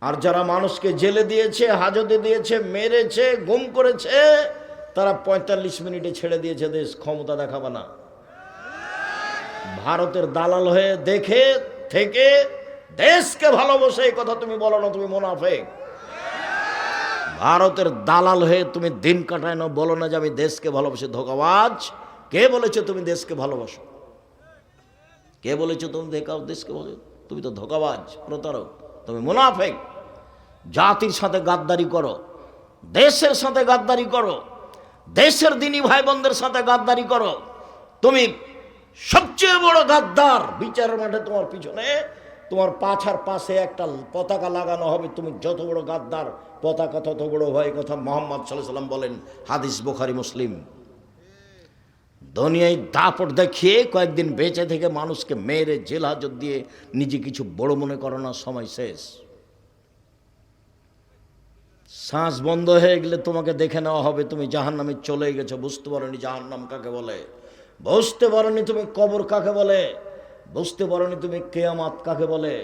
আর যারা মানুষকে জেলে দিয়েছে, হাজতে দিয়েছে, মেরেছে, গুম করেছে, তারা ৪৫ মিনিটে ছেড়ে দিয়েছে দেশ। ক্ষমতা দেখাবে না। ভারতের দালাল হয়ে দেখে থেকে দেশকে ভালোবাসে এই কথা তুমি বলো না, তুমি মুনাফিক। ভারতের দালাল হয়ে তুমি দিন কাটায় না, বলো না যে আমি দেশকে ভালোবাসি। ধোঁকাবাজ। কে বলেছে তুমি দেশকে ভালোবাসো? কে বলেছে তুমি দেশকে ভালো? তুমি তো ধোঁকাবাজ, প্রতারক, তুমি মুনাফিক। জাতির সাথে গাদ্দারি করো, দেশের সাথে গাদ্দারি করো, দেশের দিনী ভাই বোনদের সাথে গাদ্দারি করো। তুমি সবচেয়ে বড় গাদ্দার। বিচারের মাঠে তোমার পিছনে, তোমার পাছার পাশে একটা পতাকা লাগানো হবে। তুমি যত বড় গাদ্দার, পতাকা তত বড় হয়। কথা মুহাম্মদ সাল্লাল্লাহু আলাইহি ওয়াসাল্লাম বলেন, হাদিস বুখারী মুসলিম। দুনিয়ায় দাপট দেখিয়ে কয়েকদিন বেঁচে থেকে মানুষকে মেরে জেল হাজত দিয়ে নিজে কিছু বড় মনে করো না, সময় শেষ। শ্বাস বন্ধ হয়ে গেলে তোমাকে দেখে নেওয়া হবে তুমি জাহান্নামে চলে গেছো। বুঝতে পারোনি জাহান্নাম কাকে বলে, বুঝতে পারোনি তুমি কবর কাকে বলে, বুঝতে পারোনি তুমি কিয়ামত কাকে বলে।